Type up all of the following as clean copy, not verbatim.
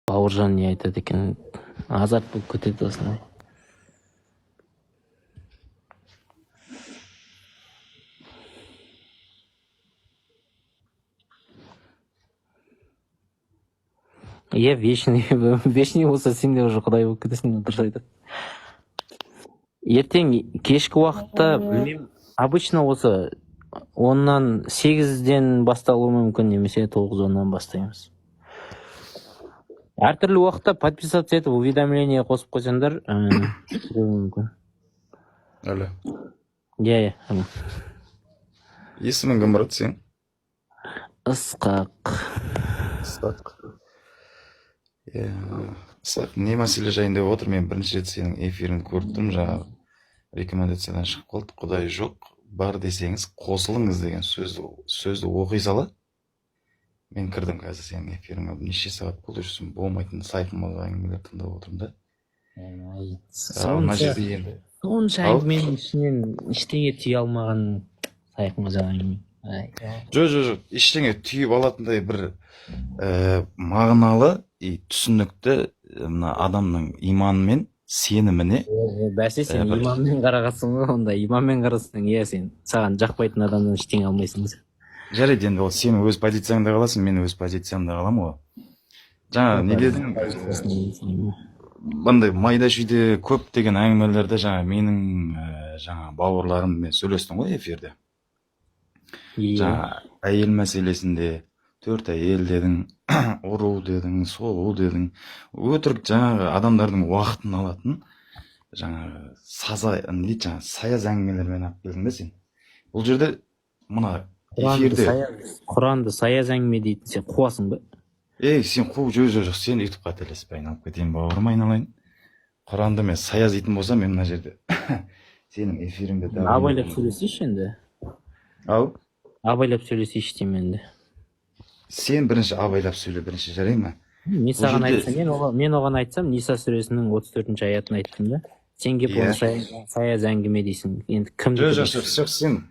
Бауыржан не айтады екен, азарт болып кетеді осындай. Иә, вечный болса сен де уже құдай болып кетесің, дұрыс айтады. Ертең кешкі уақытта білмеймін, обычно осы 10-нан 8-ден басталуы мүмкін, немесе 9-10-нан бастаймыз. Әртүрлі уақытта подписаться етіп, уведомление қосып қойсаңдар, мүмкін. Алло. Иә. Есімің кім, брат, сен? Ысқақ. Ысқақ, не мәселе жайында отыр? Мен бірінші рет сенің эфиріңді көріп тұрмын, жаңағы рекомендациядан шығып қалды. Құдай жоқ, бар десеңіз қосылыңыз деген сөзді оқи сала. Мен кірдім қазір сенің эфиріңе, неше сағат болды жүрсің, болмайтын сайқымалы әңгімелер тыңдап отырмын да. Мына жерде енді Сонша әңгіменің ішінен ештеңе түйе алмаған сайқымаза әңгіме. Жоқ, ештеңе түйіп алатындай бір мағыналы түсінікті мына адамның иманы мен сеніміне. Бәсе, сен иманмен қарағансың ғой, онда иманмен қарасың, иә, сен саған жақпайтын адамнан ештеңе алмайсың. Жарайды, енді ол сен өз позицияңда қаласың, мен өз позициямда қаламын ғой. Жаңа не дедің, мындай майда шүйде көп деген әңгімелерде жаңа менің жаңа бауырларыммен сөйлестім ғой эфирде. Жаңа әйел мәселесінде 4 әйел дедің, ұру дедің, соғу дедің, өтірік жаңағы адамдардың уақытын алатын жаңағы саяз әңгімелермен алып келдің да сен. Бұл жерде мына эфирде Құранды саяз әңгіме дейтін, сен қуасың ба? Сен қу, жоқ, сен үйтіп қателеспе, айналып кетейін, бауырым, айналайын. Құранды мен саяз дейтін болсам, мен мына жерде сенің эфиріңде абайлап сөйлесейші енді. Ау? Абайлап сөйлесейші деймін енді. Сен бірінші абайлап сөйле, бірінші, жарай ма? Мен оған айтсам, Ниса сүресінің 34-ші аятын айттым да. Сен кеп оны саяз әңгіме дейсің. Енді кімді? Жоқ, сен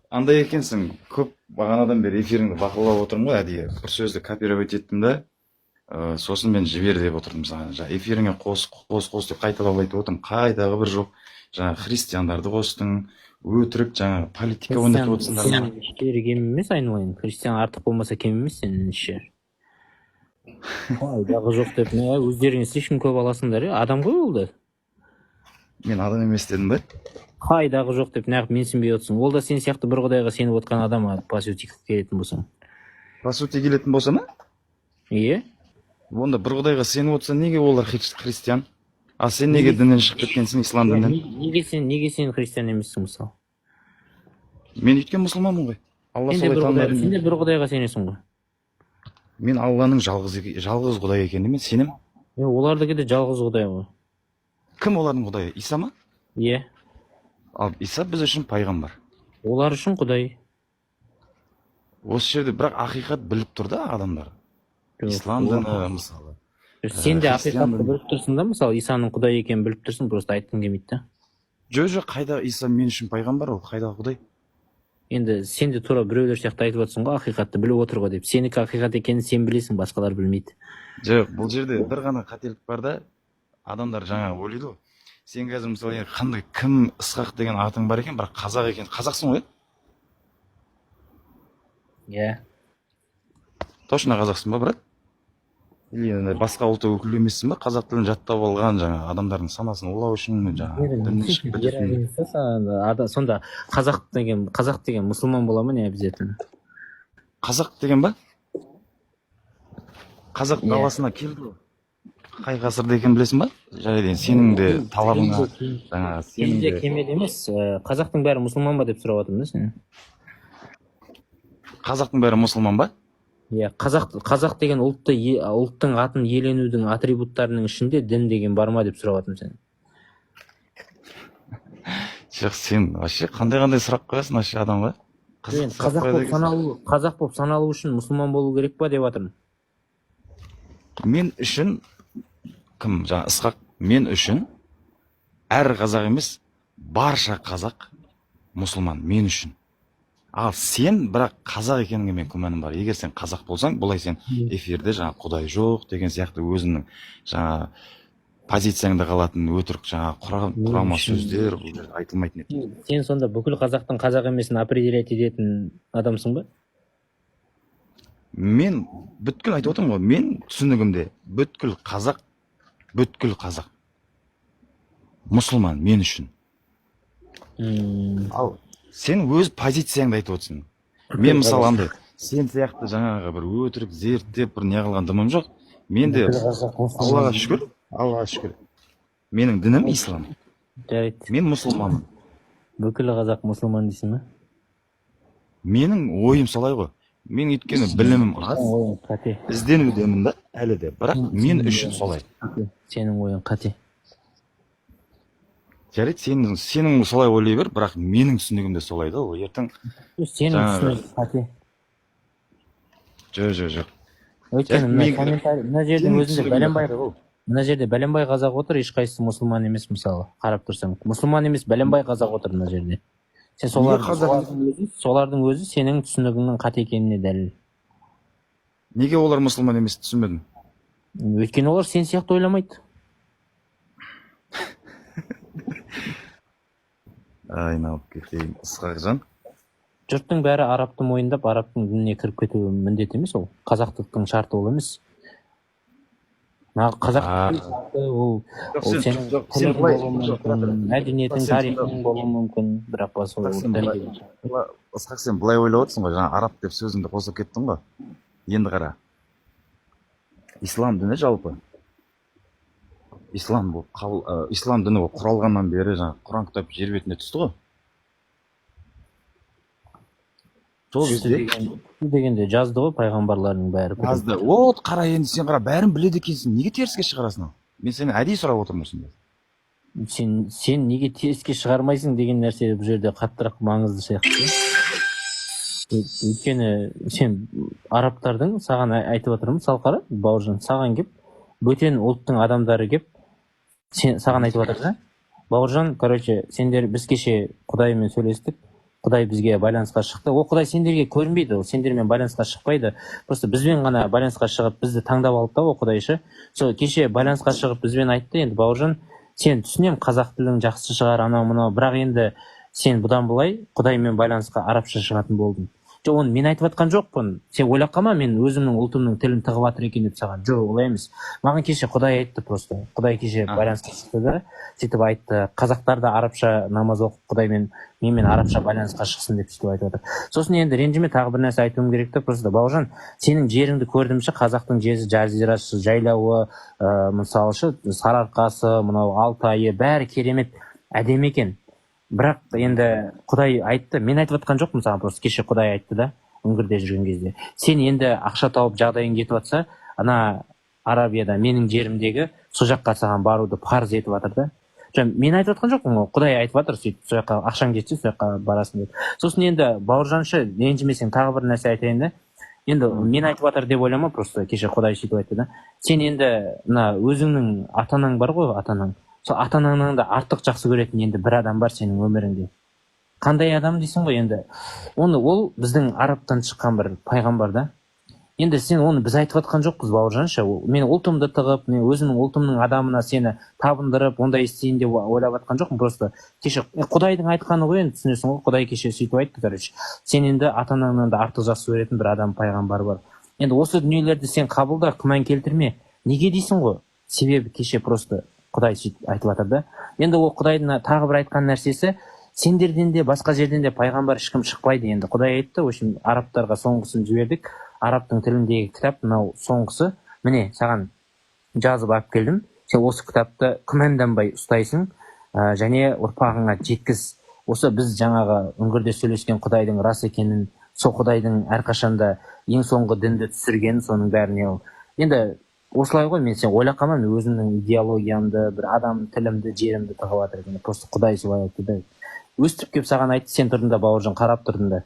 андай екенсің, көп бағанадан бері эфиріңді бақылап отырмын ғой, әдейі бір сөзді копировать еттім да, сосын мен жібер деп отырдым саған. Эфиріңе қос деп қайталап айтып отырмын, қайдағы бір жоқ. Жаңа христиандарды қостың, өтірік, жаңа политика ойнатып отырсыңдар. Христиан іштері кем емес, айналайын. Христиан артық болмаса кем емес сенің іші. Қайдағы жоқ деп, өздеріңе ешкім көп аласыңдар, адам ғой ол да. Мен адам емес дедім бе? Қайдағы жоқ деп нағып менсінбей отырсың. Ол да сен сияқты бір құдайға сеніп отқан адам, по сути келетін болсаң. По сути келетін болса ма? Иә. Онда бір құдайға сеніп отырса, неге олар христиан? А сен неге діннен шығып кеткенсің, ислам діннен? Неге сен христиан емессің, мысалы? Мен өйткен мұсылманмын ғой. Сен де бір құдайға сенесің ғой. Мен Алланың жалғыз құдай екеніне мен сенем. Олардікі де жалғыз құдай ғой. Кім олардың құдайы? Иса ма? Иә. Ал Иса біз үшін пайғамбар. Олар үшін құдай. Осы жерде бірақ ақиқат біліп тұр да адамдар. Ислам діні мысалы. Сен де ақиқатты біліп тұрсың да, мысалы, Исаның құдай екенін біліп тұрсың, просто айтқың келмейді да. Жоқ, қайда Иса мен үшін пайғамбар, ол қайдағы құдай? Енді сен де тура біреулер сияқты айтып отырсың ғой, ақиқатты біліп отыр ғой деп. Сенікі ақиқат екенін сен білесің, басқалар білмейді. Жоқ, бұл жерде бір ғана қателік бар да, адамдар жаңа ойлайды ғой. Сен қазір мысалы қандай кім Ысқақ деген атың бар екен, бірақ қазақ екен. Қазақсың ғой? Иә. Точно қазақсың ба, брат? Или басқа ұлт өкілі емессің ба? Қазақ тілін жаттап алған жаңа адамдардың санасын улау үшін сонда қазақ деген мұсылман бола ма, не обязательно? Қазақ деген ба? Қазақ даласына келді. Қай ғасырда екен білесің ба? Жарайды, сенің де талабыңа жаңа сенің де кемел емес. Қазақтың бәрі мұсылман ба деп сұрап отырмын да сен. Қазақтың бәрі мұсылман ба? Иә, қазақ деген ұлттың атын иеленудің атрибуттарының ішінде дін деген бар ма деп сұрап отырмын сен. Жоқ, сен вообще қандай сұрақ қоясың вообще адамға? Қазақ болып саналу үшін мұсылман болу керек па деп жатырмын. Мен үшін кім, жаңа Ысқақ, мен үшін әр қазақ емес, барша қазақ мұсылман мен үшін. Ал сен бірақ қазақ екеніңе мен күмәнім бар. Егер сен қазақ болсаң, бұлай сен эфирде жаңа Құдай жоқ деген сияқты өзіңнің жаңа позицияңда қалатын өтірік жаңа құрама сөздер бұл жерде айтылмайтын еді. Сен сонда бүкіл қазақтың қазақ емесін определять ететін адамсың ба? Мен бүткіл айтып отырмын ғой, мен түсінігімде бүткіл қазақ мұсылман мен үшін. Ал сен өз позицияңды айтып отырсың. Мен мысалы андай сен сияқты жаңағы бір өтірік зерттеп бір не қылған дымым жоқ. Мен де Аллаға шүкір. Менің дінім ислам. Жарайды. Мен мұсылманмын. Бүкіл қазақ мұсылман дейсің ба? Менің ойым солай ғой. Мен өйткені білімім аз, Қате. ізденудемін да әлі де. Бірақ мен үшін солай. Сенің ойың қате. Жарайды, сенің солай ойлай бер, бірақ менің түсінігім де солай да, ол ертең. Сенің түсінігің қате. Жоқ. Өйткені мына жердің өзінде бәленбай ғой. Мына жерде бәленбай қазақ отыр, ешқайсысы мұсылман емес мысалы. Қарап тұрсаң, мұсылман емес бәленбай қазақ отыр мына жерде. Сен солардың өзі сенің түсінігіңнің қате екеніне дәлел. Неге олар мұсылман емес, түсінбедім? Өйткені олар сен сияқты ойламайды. Айналып кетейін, Ысқақжан. Жұрттың бәрі арабты мойындап, арабтың дініне кіріп кетуі міндет емес ол. Қазақтықтың шарты ол емес. Қазақтың шарты ол сенің тілің болуы мүмкін, мәдениетің, тарихың болуы мүмкін, бірақ басы ол. Ысқақ, сен былай ойлап отырсың ғой, жаңа араб деп сөзіңді қосып кеттің ғой. Енді қара. Ислам діні жалпы. Ислам діні ол құралғаннан бері жаңа Құран кітап жер бетіне түсті ғой. Сол дегенде жазды ғой пайғамбарлардың бәрі. Жазды. Вот қара, енді сен қара, бәрін біледі екенсің. Неге теріске шығарасың? Мен сені әдейі сұрап отырмын осында. Сен неге теріске шығармайсың деген нәрсе бұл жерде қаттырақ маңызды сияқты. Өйткені сен арабтардың саған айтып отырмын, мысалы қара, бауыржан, саған кеп, бөтен ұлттың адамдары кеп, саған айтып жатыр да. Бауыржан, сендер біз кеше Құдаймен сөйлестік. Құдай бізге байланысқа шықты. Ол Құдай сендерге көрінбейді, ол сендермен байланысқа шықпайды. Просто бізбен ғана байланысқа шығып, бізді таңдап алды да ол Құдайшы. Сол кеше байланысқа шығып бізбен айтты, енді бауыржан, сен түсінем, қазақ тілің жақсы шығар, анау-мынау, бірақ енді сен бұдан былай Құдаймен байланысқа арабша шығатын болдың. Жоқ, оны мен айтып жатқан жоқпын. Сен ойлап қалма, мен өзімнің ұлтымның тілін тығып жатыр екен деп саған. Жоқ, олай емес. Маған кеше Құдай айтты просто. Құдай кеше байланысқа шықты да, сөйтіп айтты, қазақтар да арабша намаз оқып Құдаймен менімен арабша байланысқа шықсын деп сөйтіп айтып жатыр. Сосын енді ренжіме, тағы бір нәрсе айтуым керек те, просто бауыржан, сенің жеріңді көрдімші, қазақтың жері, жазирасы, жайлауы, мысалшы, сарыарқасы, мынау Алтайы, бәрі керемет, әдемі екен. Бірақ енді Құдай айтты, мен айтып жатқан жоқпын саған, просто кеше Құдай айтты да, үңгірде жүрген кезде. Сен енді ақша тауып жағдайың кетіп жатса, ана Арабияда менің жерімдегі сол жаққа саған баруды парыз етіп жатыр да. Мен айтып жатқан жоқпын, Құдай айтып жатыр, сөйтіп сол жаққа ақшаң жетсе сол жаққа барасың деп. Сосын енді бауыржаншы, ренжімесең тағы бір нәрсе айтайын да. Енді мен айтып жатыр деп ойлама, просто кеше Құдай сөйтіп айтты да. Сен енді мына өзіңнің ата-анаң бар ғой, ата-анаң. Сол ата-анаңнан да артық жақсы көретін енді бір адам бар сенің өміріңде. Қандай адам дейсің ғой енді. Ол біздің арабтан шыққан бір пайғамбар да. Енді сен оны біз айтып жатқан жоқпыз бауыржаншы. Мен ұлтымды тығып, мен өзімнің ұлтымның адамына сені табындырып, ондай істейін деп ойлап жатқан жоқпын. Просто кеше Құдайдың айтқаны ғой, енді түсінесің ғой. Құдай кеше сөйтіп айтты, сен енді ата-анаңнан да артық жақсы көретін бір адам пайғамбар бар. Енді осы дүниелерді сен қабылда, күмән келтірме. Неге дейсің ғой? Себебі кеше просто Құдай сөйтіп айтып жатыр да. Енді ол Құдайдың тағы бір айтқан нәрсесі, сендерден де басқа жерден де пайғамбар ешкім шықпайды. Енді Құдай айтты, общем, арабтарға соңғысын жібердік. Арабтың тіліндегі кітап мынау соңғысы. Міне, саған жазып алып келдім. Сен осы кітапты күмәнданбай ұстайсың, және ұрпағыңа жеткіз. Осы біз жаңағы үңгірде сөйлескен Құдайдың рас екенін, сол Құдайдың әрқашанда ең соңғы дінді түсірген, соның бәріне ол. Енді осылай ғой, мен сен ойлап қалма, мен өзімнің идеологиямды, бір адам тілімді, жерімді тығып жатыр екен. Просто Құдай солай айтты да. Өстіп келіп саған айтты, сен тұрдың да бауыржан қарап тұрдың да.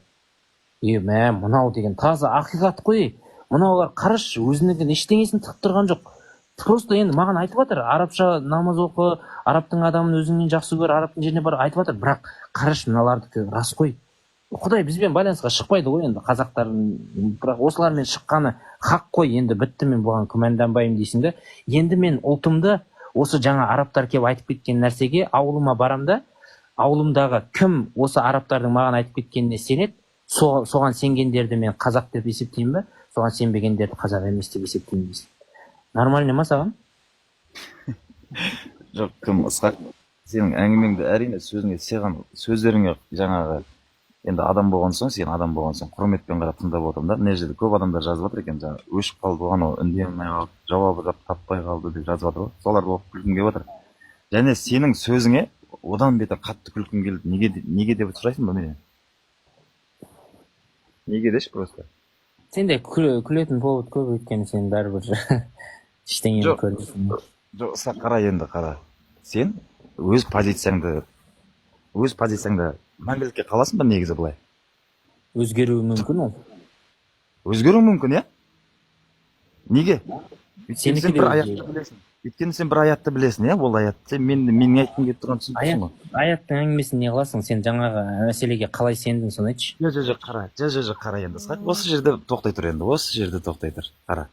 Мынау деген таза ақиқат қой. Мынаулар қараш, өзінің ештеңесін тығып тұрған жоқ. Просто енді маған айтып жатыр, арабша намаз оқы, арабтың адамын өзіңнен жақсы көр, арабтың жеріне бар айтып жатыр. Бірақ қараш, мыналардікі рас қой. Құдай бізбен байланысқа шықпайды ғой енді қазақтардың, бірақ осылармен шыққаны хақ қой, енді бітті, мен бұған күмәнданбаймын дейсің да. Енді мен ұлтымды осы жаңа арабтар келіп айтып кеткен нәрсеге ауылыма барам да, ауылымдағы кім осы арабтардың маған айтып кеткеніне сенеді, соған сенгендерді мен қазақ деп есептеймін ба, соған сенбегендерді қазақ емес деп есептеймін дейсің. Нормально ма саған? Жоқ, кім Ысқақ, сенің әңгімеңді әрине сөзіңе сыйған сөздеріңе жаңағы енді адам болған соң, сен адам болған соң құрметпен қарап тыңдап отырмын да. Мына жерде көп адамдар жазып жатыр екен, жаңағы өшіп қалды оған, ол үндей алмай қалды, жауабы таппай қалды деп жазып жатыр ғой. Соларды оқып күлкім келіп жатыр. Және сенің сөзіңе одан бетер қатты күлкім келді. Неге деп сұрайсың ба менен? Неге деші просто. Сенде күлетін повод көп, өйткені сен бәрібір ештеңені Жоқ. көрмейсің. Жоқ, Ысқақ, қара енді, қара. Сен өз позицияңды мәңгілікке қаласың ба негізі былай? Өзгеруі мүмкін ол. Өзгеруі мүмкін, иә? Неге? Сенікі Сен де бір өзгереді. аятты білесің. Өйткені сен бір аятты білесің, иә? Ол аятты менің айтқым келіп тұрған түсінесің ғой. Аяттың әңгімесін не қыласың? Сен жаңағы мәселеге қалай сендің, соны айтшы. Жоқ, қара енді, Ысқақ. Осы жерде тоқтай тұр енді. Осы жерде тоқтай тұр. Қара.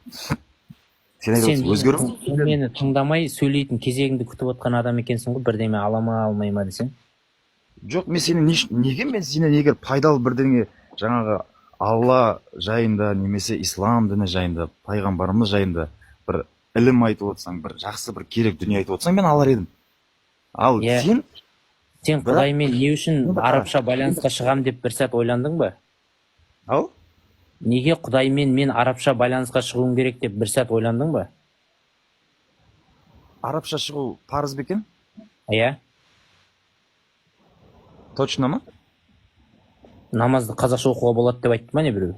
Сен айтып өзгеру? Сен мені тыңдамай сөйлейтін кезегіңді күтіп отқан адам екенсің ғой, бірдеме ала ма алмай ма десең. Жоқ, мен сенен егер пайдалы бірдеңе жаңағы Алла жайында немесе ислам діні жайында, пайғамбарымыз жайында бір ілім айтып отырсаң, бір жақсы бір керек дүние айтып отырсаң, мен алар едім. Ал Сен бірақ- Құдаймен не үшін Енді арабша байланысқа шығам деп бір сәт ойландың ба? ал Неге Құдаймен мен арабша байланысқа шығуым керек деп бір сәт ойландың ба? арабша шығу парыз ба екен? Иә, Точно ма? намазды қазақша оқуға болады деп айтты ма не біреу?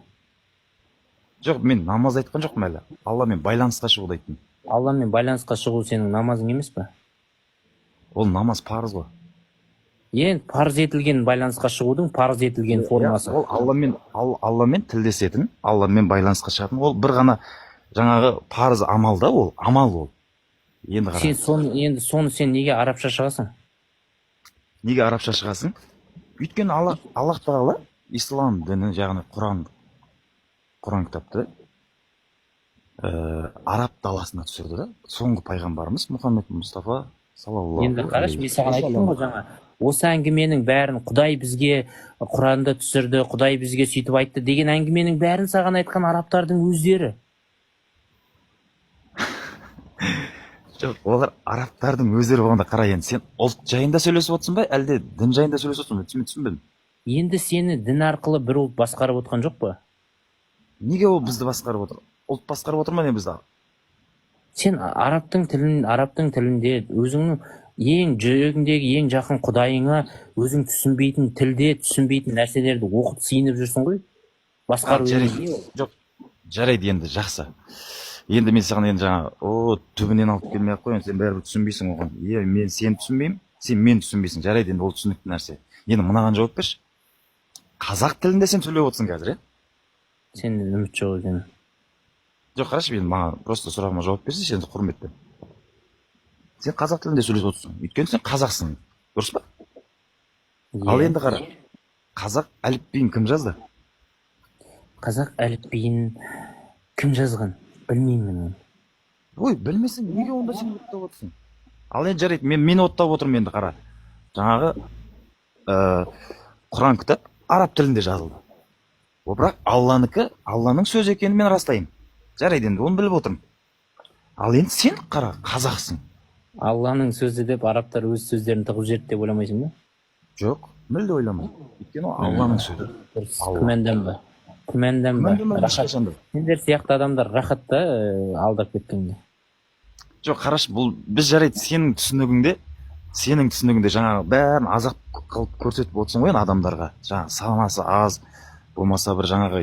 Жоқ, мен намаз айтқан жоқпын әлі. Алламен байланысқа шығуды айттым. Алламен байланысқа шығу сенің намазың емес пе? Ол намаз парыз ғой. Енді парыз етілген байланысқа шығудың парыз етілген формасы. Ол Алламен тілдесетін, Алламен байланысқа шығатын, ол бір ғана жаңағы парыз амал да, ол амал ол. Енді қара. Енді соны сен неге арабша шығасың? Неге арабша шығасың? Өйткені Аллах Тағала ислам діні, яғни Құран кітапты араб даласына түсірді да. Соңғы пайғамбарымыз Мұхаммед Мұстафа саллаллаху Енді қараш, мен саған айттым ғой жаңа, осы әңгіменің бәрін Құдай бізге Құранды түсірді, Құдай бізге сөйтіп айтты деген әңгіменің бәрін саған айтқан арабтардың өздері. Жоқ, олар арабтардың өздері болғанда қара, енді сен ұлт жайында сөйлесіп отырсың ба, әлде дін жайында сөйлесіп отырсың ба? Түсінбедім. Енді сені дін арқылы бір ұлт басқарып отқан жоқ па? Неге ол бізді басқарып отыр? Ұлт басқарып отыр ма не бізді? Сен арабтың тілінде өзіңнің ең жүрегіңдегі ең жақын Құдайыңа өзің түсінбейтін тілде түсінбейтін нәрселерді оқып сиынып жүрсің ғой. Басқару Жоқ, жарайды енді, жақсы. Енді мен саған енді жаңа түбінен алып келмей ақ қой, сен бәрібір түсінбейсің оған. Мен сені түсінбеймін, сен мені түсінбейсің. Жарайды, енді ол түсінікті нәрсе. Енді мынаған жауап берші. Қазақ тілінде сен сөйлеп отырсың қазір, иә? Сен үміт жоқ екен. Жоқ, қарашы, мен маған просто сұрағыма жауап берсей, сен құрметпен. Сен қазақ тілінде сөйлесіп отырсың. Өйткені сен қазақсың. Дұрыс па? Ал енді қара. Қазақ әліпбиін кім жазды? Қазақ әліпбиін кім жазған? Білмеймін оны. Ой, білмесең, неге онда сен оттап отырсың? Ал енді жарайды, мен оттап отырмын енді қара. Жаңағы Құран кітап араб тілінде жазылды. Ол бірақ Алланың сөзі екенін мен растаймын. Жарайды, енді оны біліп отырмын. Ал енді сен қара, қазақсың. Алланың сөзі деп арабтар өз сөздерін тығып жіберді деп ойламайсың ба? Жоқ, мүлде ойламаймын. Өйткені ол Алланың сөзі. Күмәнданба. Ешқашанда. Сендер сияқты адамдар рахат та алдап кеткенде. Жоқ, қарашы, бұл біз жарайды сенің түсінігіңде жаңағы бәрін азап қылып көрсетіп отырсың ғой адамдарға. Жаңағы санасы аз, болмаса бір жаңағы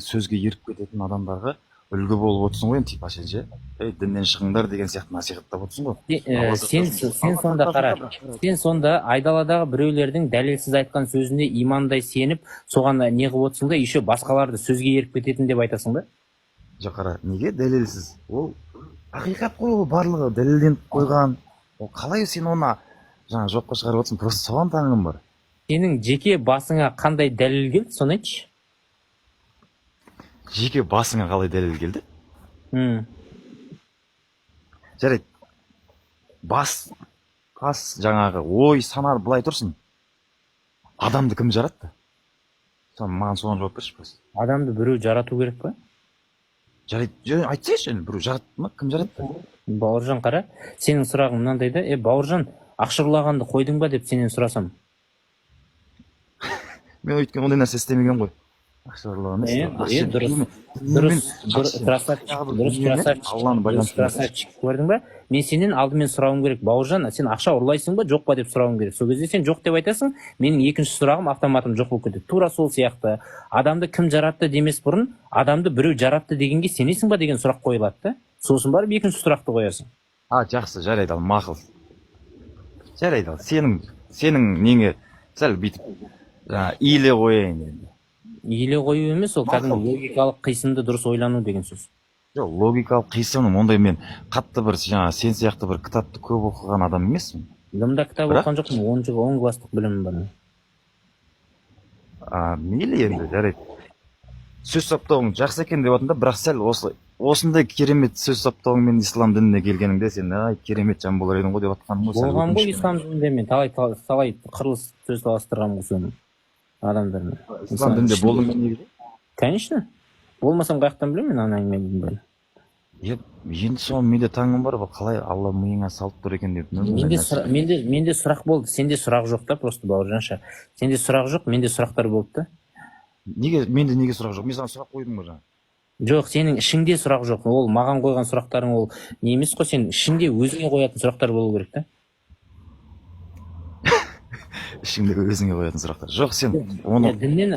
сөзге еріп кететін адамдарға үлгі болып отырсың ғой, типа сенше. Діннен шығыңдар деген сияқты насихаттап отырсың ғой. Сен сонда қара. Сен сонда айдаладағы біреулердің дәлелсіз айтқан сөзіне имандай сеніп, соған не қылып отырсың да, еще басқаларды сөзге еріп кететін деп айтасың ба? Жоқ, қара, неге дәлелсіз? Ол ақиқат қой, ол барлығы дәлелденіп қойған. Ол қалай сен оны жаңа жоққа шығарып отырсың? Просто соған таңым бар. сенің жеке басыңа қандай дәлел келді, соны айтшы. Жеке басыңа қалай дәлел келді? Жарайды. Бас жаңағы ой санар былай тұрсын. Адамды кім жаратты? Маған соған жауап берші просто. Адамды біреу жарату керек па? Жарайды, айтсайшы, біреу жаратты ма? Кім жаратты? Бауыржан, қара, сенің сұрағың мынандай да, Бауыржан, ақша ұрлағанды қойдың ба деп сенен сұрасам. Мен өйткен ондай нәрсе істемеген ғой. Ақша ұрлаған емес. Дұрыс, красавчик, көрдің ба? Мен сенен алдымен сұрауым керек, Бауыржан, сен ақша ұрлайсың ба, жоқ па деп сұрауым керек. Сол кезде сен жоқ деп айтасың, менің екінші сұрағым автоматом жоқ болып кетеді. Тура сол сияқты. Адамды кім жаратты демес бұрын, адамды біреу жаратты дегенге сенесің ба деген сұрақ қойылады да. Сосын барып екінші сұрақты қоясың. Жақсы, жарайды, ал мақұл. Жарайды, ал сенің неңе сәл бүйтіп иіле қояйын енді. Иіле қою емес, ол кәдімгі логикалық қисынды дұрыс ойлану деген сөз. Жоқ, логикалық қисыным, ондай мен қатты бір сен сияқты бір кітапты көп оқыған адам емеспін. Дымда кітап оқыған жоқпын, 10 класстық білімім бар. Мейлі енді, жарайды. Сөз саптауың жақсы екен деп отырмын да, бірақ сәл осындай керемет сөз саптауыңмен ислам дініне келгеніңде сен керемет жан болар едің ғой деп жатқаным ғой. Болған ғой ислам дінінде, мен талай қырлыс сөз таластырғанмын ғой соны адамдармен. Ислам дінінде болдың ба негізі? Конечно. Болмасам қаяқтан білемін мен ана әңгімені бәрін. Енді соған менде таңым бар, қалай Алла миыңа салып тұр екен деп. Менде сұрақ болды, сенде сұрақ жоқ та, просто Бауыржанша. Сенде сұрақ жоқ, менде сұрақтар болды да. Менде неге сұрақ жоқ? Мен саған сұрақ қойдым ғой жаңа. Жоқ, сенің ішіңде сұрақ жоқ. Ол маған қойған сұрақтарың ол не емес қой, сен ішіңде өзіңе қоятын сұрақтар болу керек та. Ішіңде өзіңе қоятын сұрақтар. Жоқ, сен оны діннен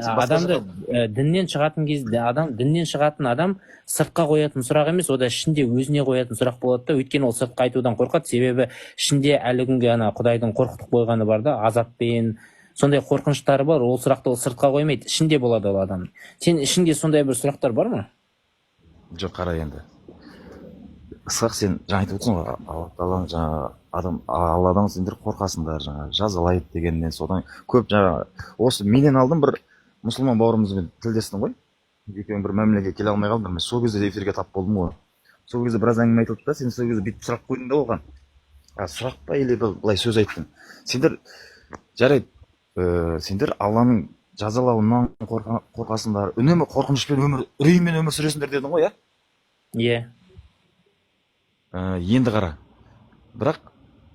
шығатын кезде діннен шығатын адам сыртқа қоятын сұрақ емес, ода ішінде өзіне қоятын сұрақ болады да, өйткені ол сыртқа айтудан қорқады, себебі ішінде әлі күнге Құдайдың қорқытып қойғаны бар да, азаппен сондай қорқыныштары бар, ол сұрақты ол сыртқа қоймайды, ішінде болады ол адам. Сен ішіңде сондай бір сұрақтар бар ма? Жоқ, қара енді. Ысқақ, сен жаңа айтып отырсың ғой, Алла Тағала жаңа Алладан сендер қорқасыңдар, жаңа жазалайды дегеннен содан көп жаңа осы менен алдым бір мұсылман бауырымызбен тілдестім ғой. Екеуің бір мәмілеге келе алмай қалдыңдар. Мен сол кезде эфирге тап болдым ғой. Сол кезде біраз әңгіме айтылды да, сен сол кезде бүйтіп сұрақ қойдың да оған. Сұрақ па или былай сөз айттың. Сендер жарайды, сендер Алланың жазалауынан қорқасыңдар, үнемі қорқынышпен үреймен өмір сүресіңдер дедің ғой, иә? Енді қара. Бірақ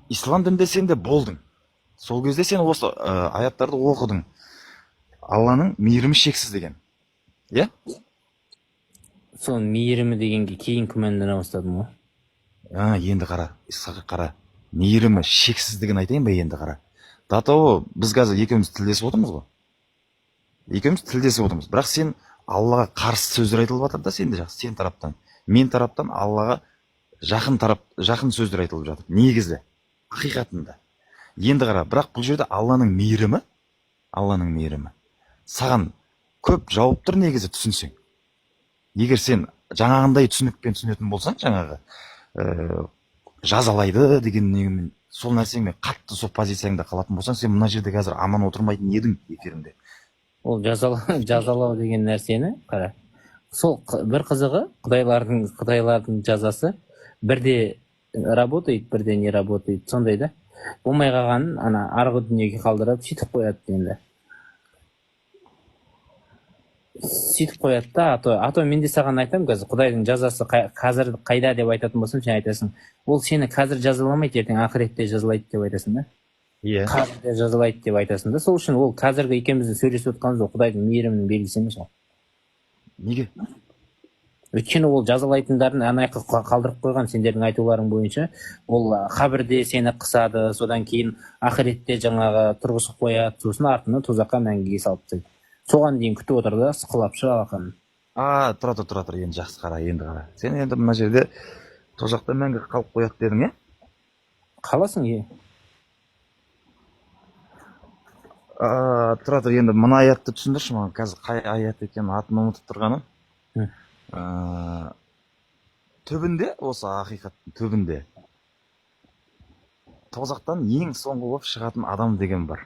ислам дінінде сен де болдың. Сол кезде сен осы аяттарды оқыдың. Алланың мейірімі шексіз деген. Иә? Соның мейірімі дегенге кейін күмәндана бастадым ғой. Енді қара. Исхаққа қара. Мейірімі шексіздігін айтайын ба енді қара. Датау біз қазір екеуміз тілдесіп отырмыз ғой. Бірақ сен Аллаға қарсы сөздер айтылып жатыр да, сен де жақсы, сен тараптан. Мен тараптан Аллаға жақын сөздер айтылып жатыр. Негізі, ақиқатында. Енді қара, бірақ бұл жерде Алланың мейірімі саған көп жауап тұр негізі түсінсең. Егер сен жаңағындай түсінікпен түсінетін болсаң, жаңағы жазалайды деген негімен сол нәрсеңмен қатты сол позицияңда қалатын болсаң, сен мына жерде қазір аман отырмайтын едің эфирінде. Ол жазалау деген нәрсені қара. Сол бір қызығы құдайлардың жазасы бірде работает, бірде не работает, сондай да. Болмай қалғанын арғы дүниеге қалдырып сөйтіп қояды енді. Сөйтіп қояды да, а то мен де саған айтамын қазір, Құдайдың жазасы қазір қайда деп айтатын болсам, сен айтасың, ол сені қазір жазаламайды, ертең ақыретте жазалайды деп айтасың да. Иә. Қазірде жазалайды деп айтасың да. Сол үшін ол қазіргі екеуміздің сөйлесіп отқанымыз ол Құдайдың мейірімінің белгісі емес ол. Неге? Өйткені ол жазалайтындарын анайқы қалдырып қойған, сендердің айтуларың бойынша. Ол қабірде сені қысады, содан кейін ақыретте жаңағы тұрғызып қояды, сосын артынан тозаққа мәңгіге салып тастайды. Соған дейін күтіп отыр да, сықылап алақанын. Тұра, енді жақсы қара, енді қара. Сен енді мына жерде тозақта мәңгі қалып қояды дедің, е? Қаласың, е? Тұра, енді мына аятты түсіндірші маған, қазір қай аят екен атын ұмытып тұрғаны. Түбінде, осы ақиқаттың түбінде тозақтан ең соңғы болып шығатын адам деген бар.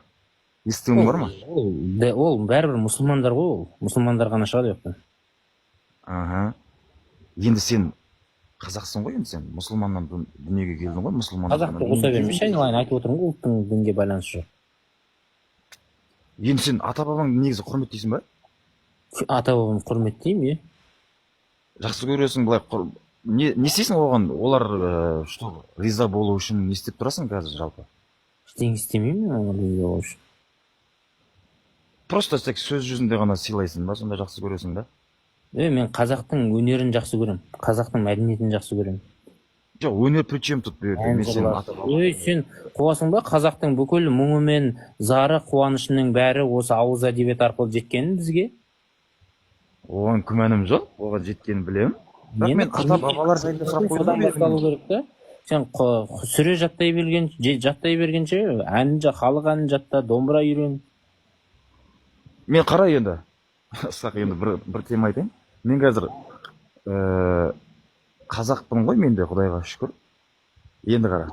естуің бар ма? Ол бәрібір мұсылмандар ғой, ол мұсылмандар ғана шығады ояқтан. Аха. Енді сен қазақсың ғой, енді сен мұсылманнан дүниеге келдің ғой, мұсылман. Қазақты қоса бермеші, айналайын айтып отырмын ғой, ұлттың дінге байланысы жоқ. Енді сен ата бабаңды негізі құрметтейсің ба? Ата бабамды құрметтеймін, иә. Жақсы көресің, былай не істейсің оған? Олар что, риза болу үшін не істеп тұрасың қазір жалпы? Ештеңе істемеймін оны риза болу үшін. Просто тек сөз жүзінде ғана сыйлайсың ба, сонда жақсы көресің да? Мен қазақтың өнерін жақсы көрем, қазақтың мәдениетін жақсы көрем. Жоқ, өнер при чем тут? Мен сен ата бабам. Сен қуасың ба, қазақтың бүкіл мұңы мен зары, қуанышының бәрі осы ауыз әдебиет арқылы жеткенін бізге? Оған күмәнім жоқ, оған жеткенін білемін. Бірақ мен ата бабалар жайында сұрақ қойдым. Сен сүре жаттай бергенше, халық әнін жатта, домбыра үйрен. Мен қара енді, сақ енді бір тема айтайын. Мен қазір қазақпын ғой, мен де Құдайға шүкір. Енді қара.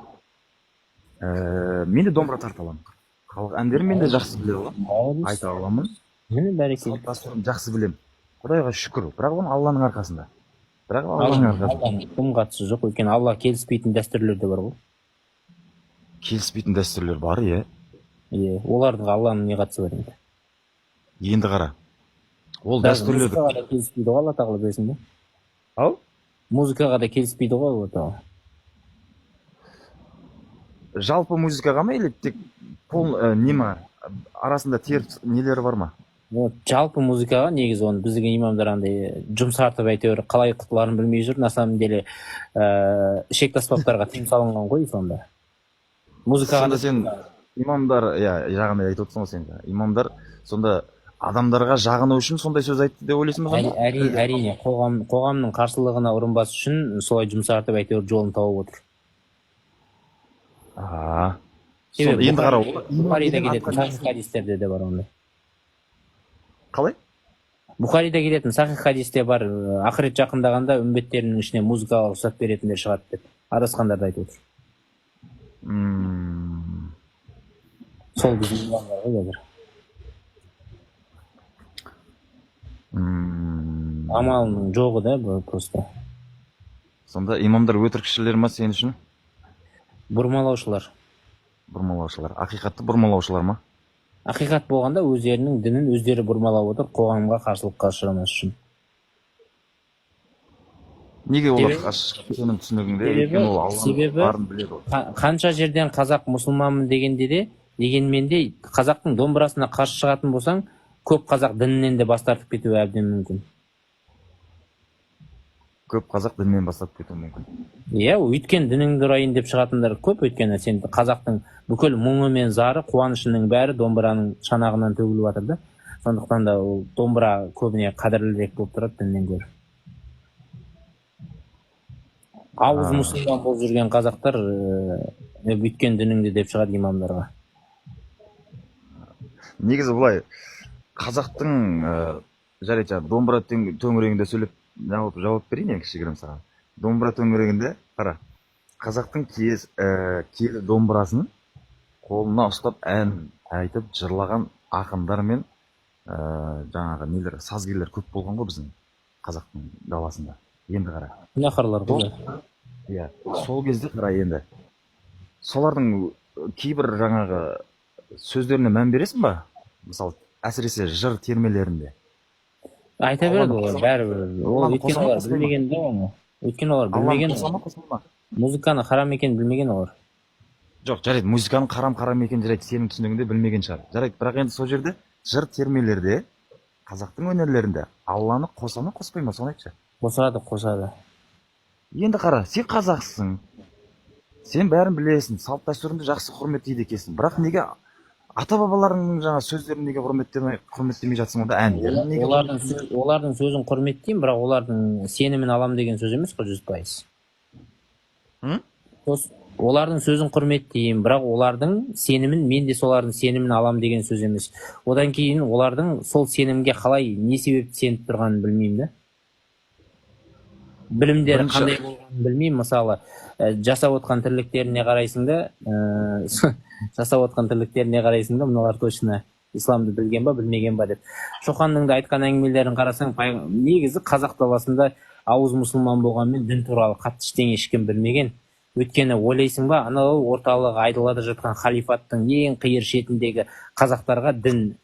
Мен де домбыра тарта аламын. Халық әндерін мен де жақсы біле аламын. Айта аламын. Мені бәрекелді. Салт дәстүрін жақсы білемін. Құдайға шүкір. Бірақ оны Алланың арқасында. Кім қатысы жоқ, өйткені Алла келіспейтін дәстүрлер де бар ғой. Келіспейтін дәстүрлер бар, иә. Иә, олардың Алланың не қатысы бар енді. Енді қара. Ол дәстүрлерді. Музыкаға да келіспейді ғой, Алла тағала білесің бе? Ау? Музыкаға да келіспейді ғой, Алла тағала. Жалпы музыкаға ма, или тек нема арасында теріс нелері бар ма? Жалпы музыкаға негізі оны біздің имамдар андай жұмсартып әйтеуір қалай құтыларын білмей жүр. На самом деле ішек аспаптарға тыйым салынған ғой сонда. Музыкаға да сен имамдар, жағында айтып отырсың ғой сен. Имамдар сонда адамдарға жағыну үшін сондай сөз айтты деп ойлайсың ба? Әрине, қоғамның қарсылығына ұрынбас үшін солай жұмсартып әйтеуір жолын тауып отыр. Енді қара. Бұхарида келетін сахих хадистерде де бар ондай. Қалай? Бұхарида келетін сахих хадисте бар, ақырет жақындағанда үмбеттерінің ішіне музыкаға рұқсат беретіндер шығады деп адасқандарды айтып отыр. Сол біздің имамдар ғой қазір. Амалының жоғы да просто. Сонда имамдар өтірікшілер ма сен үшін? Бұрмалаушылар. Ақиқатты бұрмалаушылар ма? Ақиқат болғанда өздерінің дінін өздері бұрмалап отыр, қоғамға қарсылыққа ұшырамас үшін. Неге олар сенің түсінігіңде? Себебі қанша жерден қазақ мұсылманмын дегенмен де қазақтың домбырасына қарсы шығатын болсаң, көп қазақ дінінен де бас тартып кетуі әбден мүмкін. Көп қазақ дінінен бас тартып кетуі мүмкін. Иә, өйткен дініңді ұрайын деп шығатындар көп, өйткені сен қазақтың бүкіл мұңы мен зары, қуанышының бәрі домбыраның шанағынан төгіліп жатыр да. Сондықтан да ол домбыра көбіне қадірлірек болып тұрады діннен гөрі. Ауыз мұсылман болып жүрген қазақтар өйткен дініңді деп шығады имамдарға. Негізі былай, қазақтың жарайды, домбыра төңірегінде сөйлеп жауап берейін кішігірім саған. Домбыра төңірегінде, қара, қазақтың киелі домбырасын қолына ұстап ән айтып жырлаған ақындар мен жаңағы нелер, сазгерлер көп болған ғой біздің қазақтың даласында. Енді қара. Күнәһарлар ғой. Иә, сол кезде қара енді. Солардың кейбір жаңағы сөздеріне мән бересің ба? Мысалы, әсіресе жыр термелерінде. Айта береді олар, бәрібір. Өйткені олар білмеген де оны. Өйткені олар білмеген. Музыканы харам екенін білмеген олар. Жоқ, жарайды, музыканың харам екенін жарайды, сенің түсінігінде білмеген шығар. Жарайды, бірақ енді сол жерде жыр термелерде, қазақтың өнерлерінде Алланы қоса ма, қоспай ма, соны айтшы. Қосады. Енді қара, сен қазақсың. Сен бәрін білесің, салт дәстүріңді жақсы құрметтейді екенсің. Бірақ неге ата бабаларының жаңа сөздерін неге құрметтемей жатсың онда әндерін неге? Олардың сөзін құрметтеймін, бірақ олардың сенімін алам деген сөз емес қой 100%. Олардың сөзін құрметтеймін, бірақ олардың сенімін, мен де солардың сенімін алам деген сөз емес. Одан кейін олардың сол сенімге қалай, не себепті сеніп тұрғанын білмеймін да. білімдері Бірінші- қандай болғанын білмеймін. Мысалы жасап отқан тірліктеріне қарайсың да жасап отқан тірліктеріне қарайсың да мыналар точно исламды білген ба білмеген ба деп. Шоханның да айтқан әңгімелерін қарасаң негізі қазақ даласында ауыз мұсылман болғанмен дін туралы қатты ештеңе ешкім білмеген. Өйткені ойлайсың ба, анау орталығы айдалада жатқан халифаттың ең қиыр шетіндегі қазақтарға дін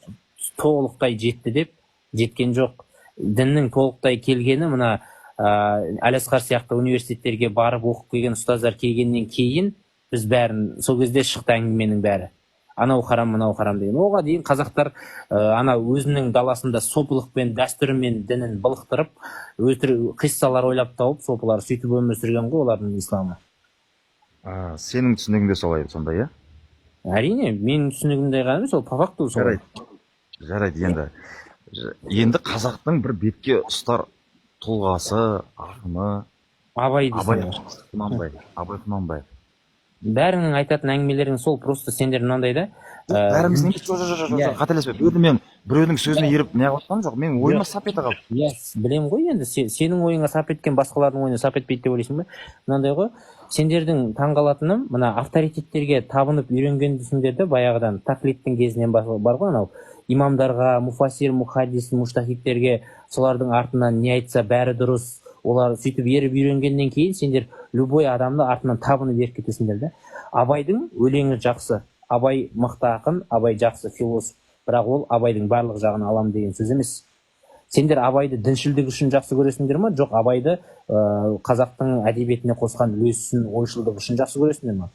толықтай жетті деп жеткен жоқ. Діннің толықтай келгені мына Әлиасқар сияқты университеттерге барып оқып келген ұстаздар келгеннен кейін біз бәрін сол кезде шықты әңгіменің бәрі. Анау харам, мынау харам деген. Оған дейін қазақтар ана өзінің даласында сопылықпен, дәстүрімен дінін былықтырып, қиссалар ойлап тауып, сопылар сөйтіп өмір сүрген ғой олардың исламы. Сенің түсінігіңде солай сонда, иә? Әрине, менің түсінігімде ғана емес, ол по факту солай. Жарайды, енді қазақтың бір бетке ұстар тұлғасы, ақыны Абай Абай дейсің. Құнанбаев. Бәріңнің айтатын әңгімелерің сол, просто сендер мынандай да. Бәріміздің жоқ, қателеспе. Мен біреудің сөзіне еріп не қылып жоқ, мен ойыма сап ете қалды. Иә, білем ғой енді, сенің ойыңа сап еткен басқалардың ойына сап етпейді деп ойлайсың ба? Мынандай ғой, сендердің таңғалатыным, мына авторитеттерге табынып үйренгендісіңдер де баяғыдан, тақлидтің кезінен бар ғой, анау имамдарға, муфасир, мухаддис, муштахидтерге солардың артынан не айтса бәрі дұрыс, олар сөйтіп еріп үйренгеннен кейін сендер любой адамды артынан табынып еріп кетесіңдер да. Абайдың өлеңі жақсы, Абай мықты ақын, Абай жақсы философ, бірақ ол Абайдың барлық жағын алам деген сөз емес. Сендер Абайды діншілдік үшін жақсы көресіңдер ма? Жоқ, Абайды қазақтың әдебиетіне қосқан үлесін, ойшылдық үшін жақсы көресіңдер ма?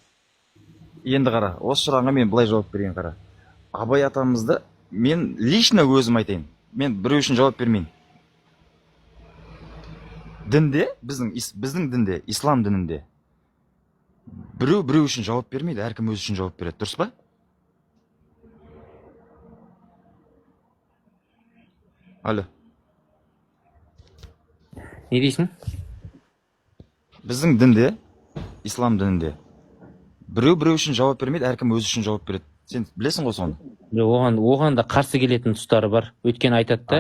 Енді қара, осы сұрағыңа мен былай жауап берейін, қара. Абай атамызды мен лично өзім айтайын. Мен біреу үшін жауап бермейін. Дінде, біздің дінде, ислам дінінде біреу үшін жауап бермейді, әркім өзі үшін жауап береді, дұрыс па? Алло. Не дейсің? Біздің дінде, ислам дінінде біреу үшін жауап бермейді, әркім өзі үшін жауап береді. Сен білесің ғой соны? Оған да қарсы келетін тұстары бар. Өйткені айтады да,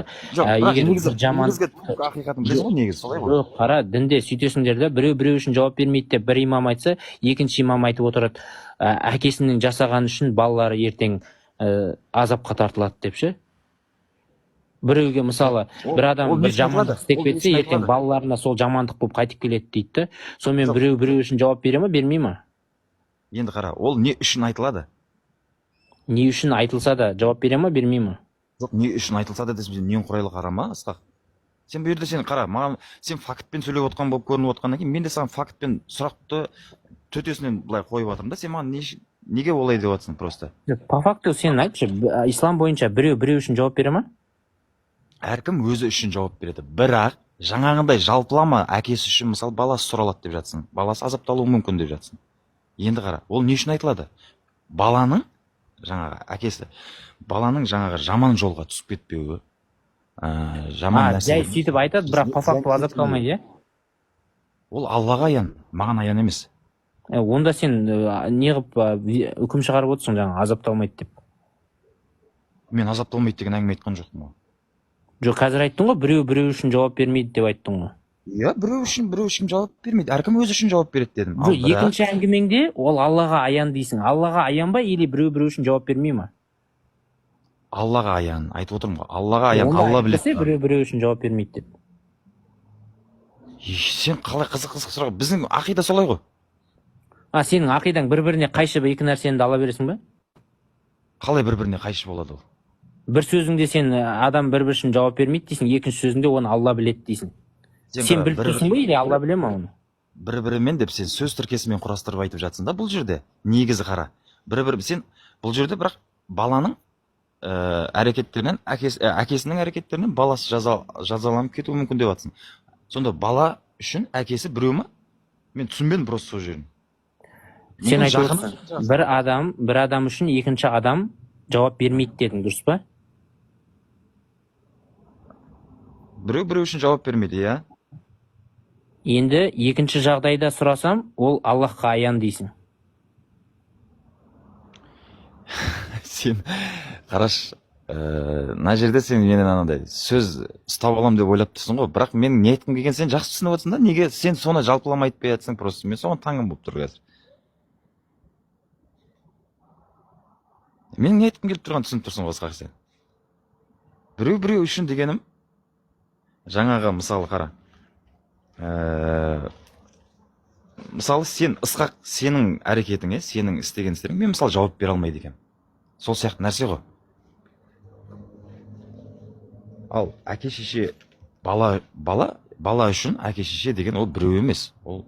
негізгі ақиқатын білесің ғой, негізі солай ғой. Жоқ, қара, дінде сөйтесіңдер да, біреу үшін жауап бермейді деп бір имам айтса, екінші имам айтып отырады, әкесінің жасаған үшін балалары ертең азапқа тартылады деп ше. Біреуге мысалы, бір адам бір жамандық істеп кетсе, ертең балаларына сол жамандық болып қайтып келеді дейді да. Сонымен біреу үшін жауап бере ма, бермей ма? Енді қара, ол не үшін айтылады? Не үшін айтылса да жауап бере ма, бермей ма? Жоқ, не үшін айтылса да десем, немқұрайлы қарама, Ысқақ. Сен бұл жерде сен қара, маған сен фактпен сөйлеп отқан болып көрініп отқаннан кейін, мен де саған фактпен сұрақты төтесінен былай қойып жатырмын да, сен маған неге олай деп жатсың просто? По факту сен айтшы, ислам бойынша біреу үшін жауап бере ма? Әркім өзі үшін жауап береді. Бірақ жаңағындай жалпылама әкесі үшін, мысалы, баласы сұралады деп жатсың. Баласы азапталуы мүмкін деп жатсың. Енді қара, ол не үшін айтылады? Баланың әкесі, баланың жаман жолға түсіп кетпеуі, жаман нәрсе. Жай сөйтіп айтады, бірақ по факту азапталмайды, иә? Ол Аллаға аян, маған аян емес. Онда сен неғып үкім шығарып отырсың жаңа азапталмайды деп? Мен азапталмайды деген әңгіме айтқан жоқпын ғой. Жоқ, қазір айттың ғой, біреу үшін жауап бермейді деп айттың ғой. Иә, біреу үшін жауап бермейді. Әркім өзі үшін жауап береді дедім. Жоқ, екінші әңгімеңде ол Аллаға аян дейсің. Аллаға аян ба, или біреу үшін жауап бермей ма? Аллаға аян, айтып отырмын ғой. Аллаға аян, Алла біледі. Біреу үшін жауап бермейді деп. Сен қалай қызық сұрақ? Біздің ақида солай ғой. Сенің ақидаң бір-біріне қайшы екі нәрсені ала бересің ба? Қалай бір-біріне қайшы болады ол? Бір сөзіңде сен адам бір үшін жауап бермейді дейсің, екінші сөзіңде оны Алла біледі дейсің. Сен біліп тұрсың ба, или Алла біле ма оны? Бір-бірімен деп сен сөз тіркесімен құрастырып айтып жатсың да бұл жерде. Негізі қара. Сен бұл жерде бірақ баланың әрекеттерінен, әкесінің әрекеттерінен баласы жазаланып кетуі мүмкін деп жатсың. Сонда бала үшін әкесі біреу ма? Мен түсінбедім просто сол жерін. Сен айтып отырсың, бір адам үшін екінші адам жауап бермейді дедің, дұрыс па? Біреу үшін жауап бермейді, иә? Енді екінші жағдайда сұрасам, ол Аллахқа аян дейсің. Сен, қараш, мына жерде сен менен анандай сөз ұстап алам деп ойлап тұрсың ғой, бірақ менің не айтқым келген сен жақсы түсініп отырсың да, неге сен соны жалпылама айтпай жатсың? Просто мен соған таңым болып тұр қазір. Менің не айтқым келіп тұрғанын түсініп тұрсың ғой Ысқақ сен. Біреу үшін дегенім, жаңағы мысалы қара, мысалы сен Ысқақ, сенің әрекетіңе, сенің істеген істерің мен мысалы жауап бере алмайды екенмін. Сол сияқты нәрсе ғой. Ал әке шеше бала үшін әке шеше деген ол біреу емес. Ол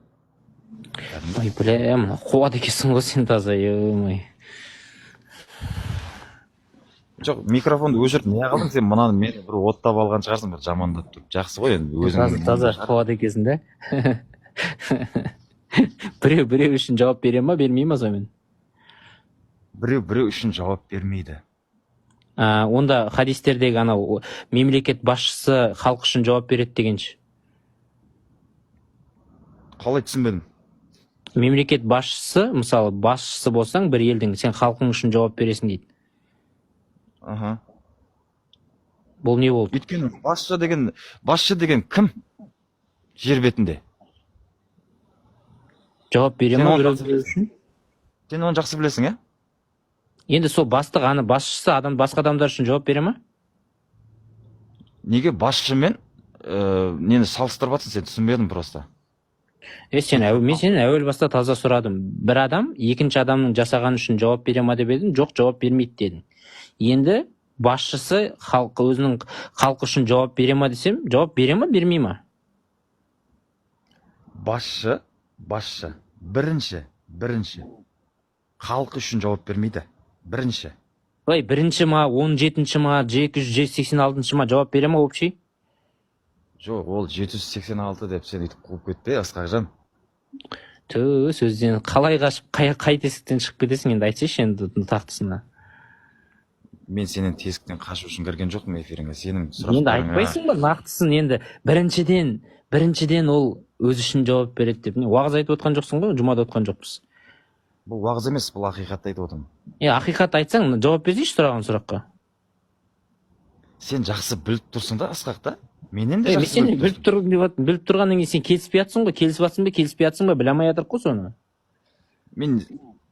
Ой, бля, мына қуады екенсің ғой сен таза, ой. жоқ, микрофонды өшіріп не қылдың сен? Мынаны мені бір оттап алған шығарсың, бір жамандап тұрып. Жақсы ғой енді өзің. Таза қуады екенсің да. Біреу үшін жауап бере ма, бермей ма сонымен? Біреу үшін жауап бермейді. Онда хадистердегі анау мемлекет басшысы халық үшін жауап береді дегенше. Қалай түсінбедім? Мемлекет басшысы, мысалы басшысы болсаң бір елдің, сен халқың үшін жауап бересің дейді. Аха. Бұл не болды? Өйткені басшы деген кім? Жер бетінде. Жауап бере ма біреу үшін? Сен оны жақсы білесің, е? Енді сол бастық, басшысы басқа адамдар үшін жауап бере ма? Неге басшымен нені салыстырып жатсың, сен түсінбедім просто. Мен сен әуел баста таза сұрадым. Бір адам екінші адамның жасаған үшін жауап бере ма деп едім, жоқ, жауап бермейді дедім. Енді басшысы өзінің халқы үшін жауап бере ма десем, жауап бере ма, бермей ма? Басшы бірінші халқы үшін жауап бермейді. Бірінші. Бірінші ма, 17-ші ма, 286-ші ма жауап бере ма общий? Жоқ, ол 786 деп сен үйтіп қуып кетпе, Ысқақжан. Сөзден қалай қашып, қай тесіктен шығып кетесің, енді айтсайшы енді тақтысына. Мен сенен тесіктен қашу үшін кірген жоқпын эфиріңе. Сенің сұрақтарыңа. Енді айтпайсың ба, нақтысын енді. Біріншіден ол өз үшін жауап береді деп. Уағыз айтып отқан жоқсың ғой, жұмада отқан жоқпыз. Бұл уағыз емес, бұл ақиқатты айтып отырмын. Ақиқат айтсаң, жауап берсейші сұраған сұраққа. Сен жақсы біліп тұрсың да, Ысқақта? Менен де жақсы сен біліп тұрғаннан кейін сен келіспей жатсың ғой, келісіп жатсың ба, келіспей жатсың ба, біле алмай жатырық қой соны. Мен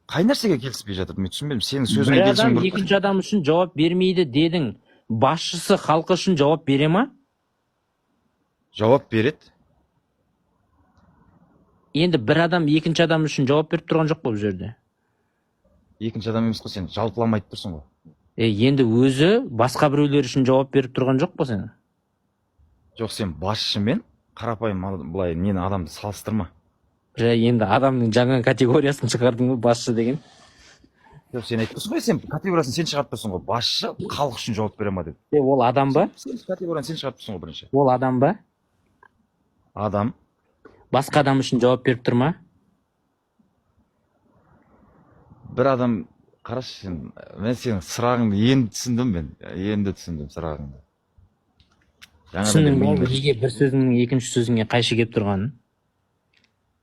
қай нәрсеге келіспей жатыр, мен түсінбедім. Сенің сөзіңе бір келісім адам екінші адам үшін жауап бермейді дедің. Басшысы халқы үшін жауап бере ма? Жауап береді. Енді бір адам екінші адам үшін жауап беріп тұрған жоқ қой бұл жерде. Екінші адам емес қой, сен жалпылама айтып тұрсың ғой. Енді өзі басқа біреулер үшін жауап беріп тұрған жоқ па сен? Жоқ, сен басшымен қарапайым былай нені адамды салыстырма. Енді адамның жаңа категориясын шығардың ғой, басшы деген. Жоқ, сен айтып тұрсың ғой, сен категориясын сен шығарып тұрсың ғой. Басшы халық үшін жауап бере ма деп. Ол адам ба? Сен категорияны сен шығарып тұрсың ғой бірінші. Ол адам ба? Адам. Басқа адам үшін жауап беріп тұр ма? Бір адам, қарашы сен, мен сенің сұрағыңды енді түсіндім сұрағыңды. Түсіндің ба, неге бір сөзіңнің екінші сөзіңе қайшы келіп тұрғанын?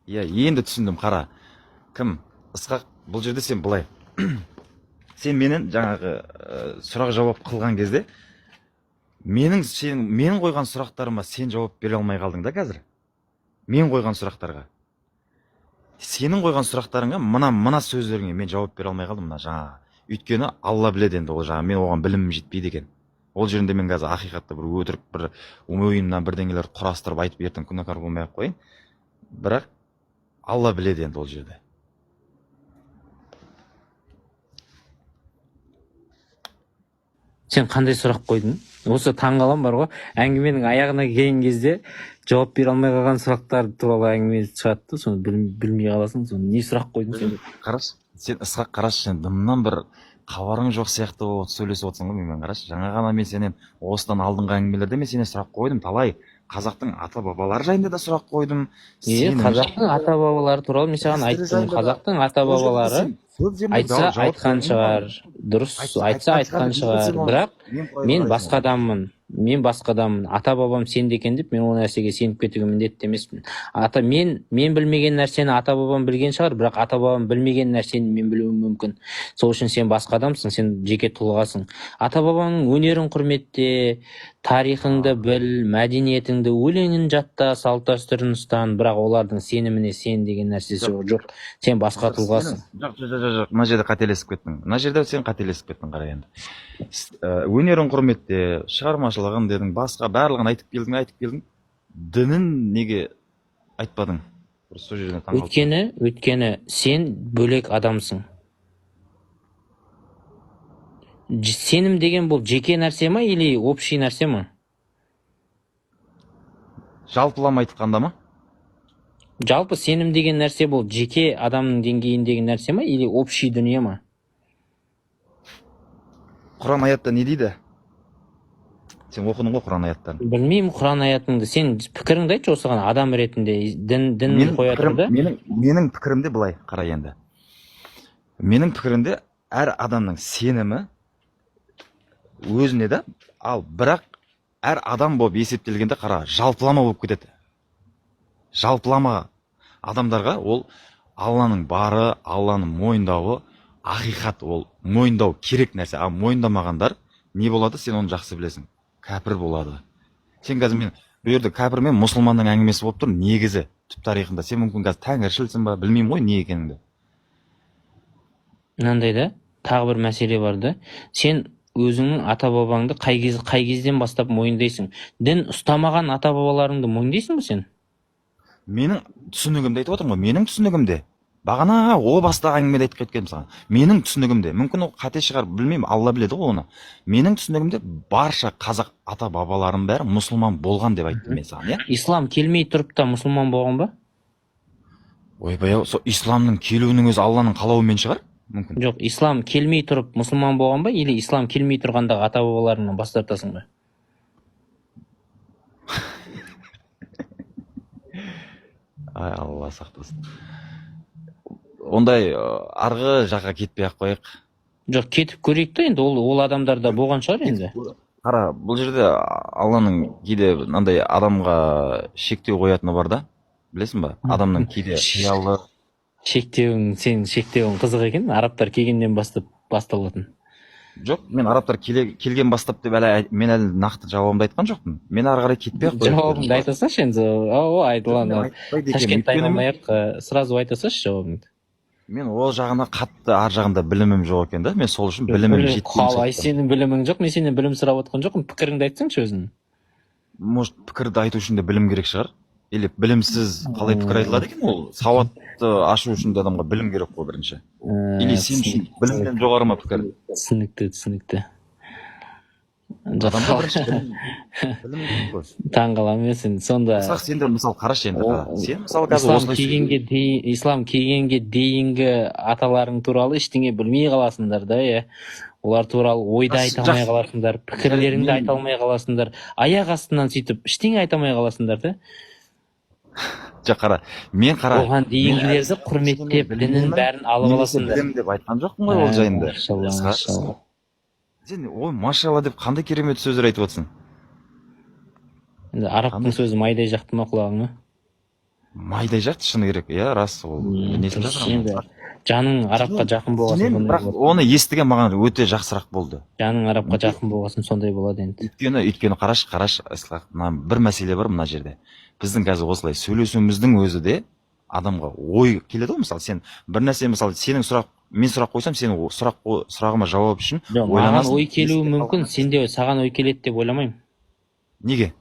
Енді түсіндім, қара. Кім? Ысқақ, бұл жерде сен былай. Сен менен жаңағы сұрақ жауап қылған кезде, менің қойған сұрақтарыма сен жауап бере алмай қалдың да қазір. Мен қойған сұрақтарға. Сенің қойған сұрақтарыңа мына сөздеріңе мен жауап бере алмай қалдым, мына жаңағы. Өйткені Алла біледі енді, ол жаңағы мен оған білімім жетпейді екен. Ол жерінде мен қазір ақиқатты бір өтірік, бір ойымнан бірдеңелер құрастырып айтып ертең күнәкар болмай ақ қояйын. Бірақ Алла біледі енді ол жерде. Сен қандай сұрақ қойдың? Осы таңғалам бар ғой, әңгіменің аяғына келген кезде жауап бере алмай қалған сұрақтар туралы әңгіме шығады, соны білмей қаласың, соны не сұрақ қойдың сен? Қарашы, сен Ысқақ, қарашы, сен дымнан бір хабарың жоқ сияқты сөйлесіп отырсың ғой менімен. Қарашы, жаңа ғана мен сенен осыдан алдыңғы әңгімелерде мен сенен сұрақ қойдым, талай қазақтың ата бабалары жайында да сұрақ қойдым. Қазақтың ата бабалары туралы мен саған айттым. Қазақтың ата бабалары айтса айтқан шығар, дұрыс айтса айтқан шығар, бірақ мен басқа адаммын. мен басқа адаммын, ата бабам сенді екен деп мен ол нәрсеге сеніп кетуге міндетті емеспін. Мен білмеген нәрсені ата бабам білген шығар, бірақ ата бабам білмеген нәрсені мен білуім мүмкін. Сол үшін сен басқа адамсың, сен жеке тұлғасың. Ата бабаңның өнерін құрметте, тарихыңды біл, мәдениетіңді, өлеңін жатта, салт дәстүрін ұстан, бірақ олардың сеніміне сен деген нәрсесі жоқ. Сен басқа тұлғасың. Жоқ, мына жерде қателесіп кеттің. Мына жерде сен қателесіп кеттің, қара енді. Өнерін құрметте, шығармашылығын дедің, басқа барлығын айтып келдің. Дінін неге айтпадың? Сол жерден таңғалдым. Өйткені сен бөлек адамсың. Сенім деген бұл жеке нәрсе ма или общий нәрсе ма? Жалпылама айтқанда ма? Жалпы сенім деген нәрсе бұл жеке адамның деңгейіндегі нәрсе ма или общий дүние ма? Құран аятта не дейді? Сен оқыдың ғой Құран аяттарын. Білмеймін Құран аятыңды. Сен пікіріңді айтшы осыған адам ретінде. Дін қоя тұрды. Менің пікірімде былай, қара енді. Менің пікірімде әр адамның сенімі өзіне да, ал бірақ әр адам болып есептелгенде қара жалпылама болып кетеді. Жалпылама адамдарға ол Алланың бары, Алланың мойындауы, ақиқат, ол мойындау керек нәрсе. А мойындамағандар не болады, сен оны жақсы білесің. Кәпір болады. Сен қазір мен бұл жерде кәпір мен мұсылманның әңгімесі болып тұр, негізі түп тарихында. Сен мүмкін қазір тәңіршілсің ба, білмеймін ғой не екеніңді. Мынандай да тағы бір мәселе бар да. Сен өзіңнің ата бабаңды қай кезден бастап мойындайсың? Дін ұстамаған ата бабаларыңды мойындайсың ба сен? Менің түсінігімді айтып отырмын ғой, менің түсінігімде. Бағана о баста әңгімеде айтып кеткенмін саған. Менің түсінігімде, мүмкін ол қате шығар, білмеймін, Алла біледі ғой оны. Менің түсінігімде барша қазақ ата бабаларының бәрі мұсылман болған деп айттым мен саған, иә? Ислам келмей тұрып та мұсылман болған ба? Ойбай, сол исламның келуінің өзі Алланың қалауымен шығар, мүмкін. Жоқ, ислам келмей тұрып мұсылман болған ба, или ислам келмей тұрғандағы ата бабаларыңнан бас тартасың ба? Ай, Алла сақтасын. Ондай арғы жаққа кетпей ақ қояйық. Жоқ, кетіп көрейік та енді, ол адамдарда болған шығар енді. Қара, бұл жерде Алланың кейде мынандай адамға шектеу қоятыны бар да, білесің ба? Адамның кейде қиялы. Сенің шектеуің қызық екен, арабтар келгеннен басталатын. Жоқ, мен арабтар келген бастап деп мен әлі нақты жауабымды айтқан жоқпын. Мен ары қарай кетпей ақ қояйық. Жауабыңды айта салшы енді. Айтылған. Ташкентті айналмай-ақ, сразу айта салшы жауабыңды. Мен ол жағына қатты ар жағында білімім жоқ екен да. Мен сол үшін білімім жеткен. Қалай сенің білімің жоқ? Мен сенен білім сұрап отқан жоқпын. Пікіріңді айтсаңшы өзің. Может, пікірді айту үшін де білім керек шығар? Или білімсіз қалай пікір айтылады екен ол? Сауатты ашу үшін де адамға білім керек қой бірінші. Или сен үшін білімнен жоғары ма пікір? Түсінікті. Адамға бірінші білім керек қой. Таңғаламын сен сонда. Сен де мысалы қарашы енді. Сен мысалы қазір ислам келгенге дейінгі аталарың туралы ештеңе білмей қаласыңдар да, иә. Олар туралы ойды айта алмай қаласыңдар, пікірлеріңді айта алмай қаласыңдар, аяқ астынан сөйтіп ештеңе айта алмай қаласыңдар да. Жоқ, қара, мен қара. Оған дейінгілерді құрметтеп, дінін бәрін алып аласыңдар. Білем деп айтқан жоқпын ғой ол жайында. Сен, ой, машалла деп қандай керемет сөздер айтып отырсың. Арабтың сөзі майдай жақты ма құлағыңа? Майдай жақты, шыны керек, иә, рас ол. Жаның арабқа жақын болғасын. Бірақ оны естіген маған өте жақсырақ болды. Жаның арабқа жақын болғасын сондай болады енді. Өйткені қараш, бір мәселе бар мына жерде. Біздің қазір осылай сөйлесуіміздің өзі де адамға ой келеді ғой. Мысалы сен бір нәрсе, мысалы сенің мен сұрақ қойсам, сенің сұрағыма жауап үшін маған ой келуі мүмкін, сенде саған ой келеді деп ойламаймын. Неге?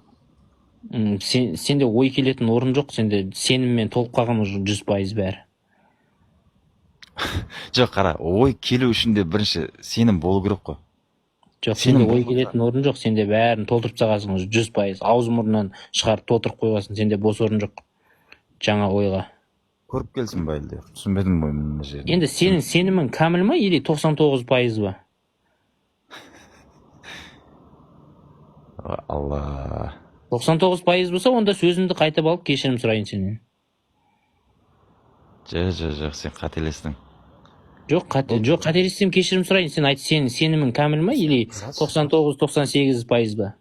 Сенде ой келетін орын жоқ, сенде сеніммен толып қалған 100% бәрі. Жоқ, қара, ой келу үшін де бірінші сенім болу керек қой. Жоқ, сенде ой келетін орын жоқ, сенде бәрін толтырып тастағансың 100%, ауыз мұрнынан шығарып толтырып қойғансың, сенде бос орын жоқ жаңа ойға. Көріп келсін ба әлде? Түсінбедім ғой мына жерде. Енді сенің сенімің кәміл ма или 99% ба? Алла. 99% болса, онда сөзімді қайтып алып кешірім сұрайын сенен. Жоқ, сен қателестің. Жоқ, қателессем кешірім сұрайын. Сен айт, сенің сенімің кәміл ма или 99-98% ба?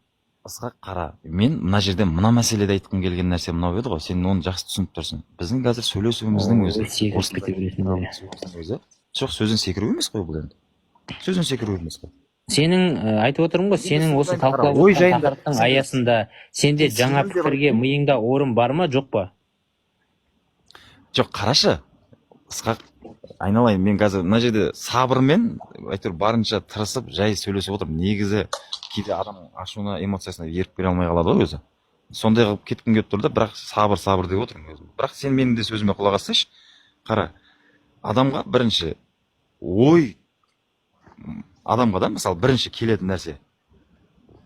Ысқақ, қара, мен мына жерде мына мәселеде айтқым келген нәрсе мынау еді ғой, сен оны жақсы түсініп тұрсың. Біздің қазір сөйлесуіміздің өзі, секіріп кете бересің бе? өзі, жоқ, сөзден секіру емес қой бұл енді. Сөзден секіру емес қой. Сенің айтып отырмын ғой, сенің осы талқылап ой отырған жайында- тақырыптың аясында сенде жаңа сенің де пікірге миыңда орын бар ма, жоқ па? Жоқ, қарашы, Ысқақ, айналайын, мен қазір мына жерде сабырмен әйтеуір барынша тырысып жай сөйлесіп отырмын. Негізі кейде адам ашуына, эмоциясына ерік бере алмай қалады ғой өзі. Сондай қылып кеткім келіп тұр да, бірақ сабыр деп отырмын өзім. Бірақ сен менің де сөзіме құлақ ассайшы. Қара, адамға бірінші ой, адамға да мысалы бірінші келетін нәрсе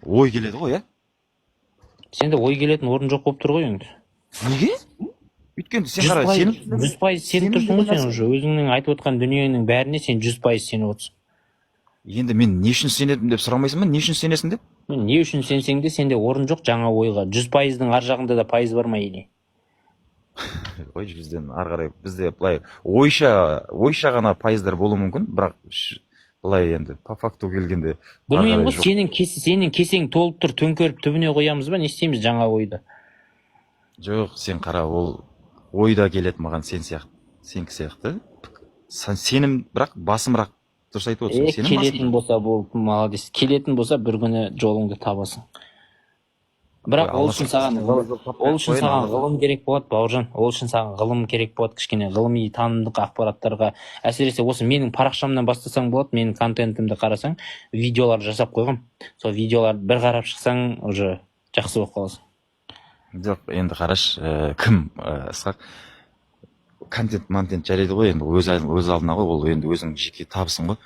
ой келеді ғой, иә? Сенде ой келетін орын жоқ болып тұр ғой енді. Неге? Өйткені сен қара, сенің 100% сеніп тұрсың ғой сен уже. Өзіңнің айтып отқан дүниеңнің бәріне сен 100% сеніп отырсың. енді мен не үшін сенедім деп сұрамайсың ба? Не үшін сенесің деп? Не үшін сенсең де сенде орын жоқ жаңа ойға. 100%-дің ар жағында да пайыз бар ма или? Ой, жүзден ары қарай бізде былай ойша ғана пайыздар болуы мүмкін, бірақ былай енді по факту келгенде Білмеймін ғой, сенің кесең толып тұр, төңкеріп түбіне қоямыз ба, не істейміз жаңа ойда? жоқ, сен қара, ол ойда келеді маған сенікі сияқты. Сенім, бірақ басымырақ, дұрыс айтып отырсың. Сенім Келетін болса бол, молодец. Келетін болса бір күні жолыңды табасың. Бірақ ол үшін саған ғылым керек болады, Бауыржан. Ол үшін саған ғылым керек болады, кішкене ғылыми танымдық ақпараттарға. Әсіресе осы менің парақшамнан бастасаң болады, менің контентімді қарасаң, видеолар жасап қойғам. Сол видеолар бір қарап шықсаң, уже жақсы болып қаласың. жоқ, енді қараш, кім Ысқақ контент жарайды ғой, енді өз алдына ғой, ол енді өзің жеке табысың ғой.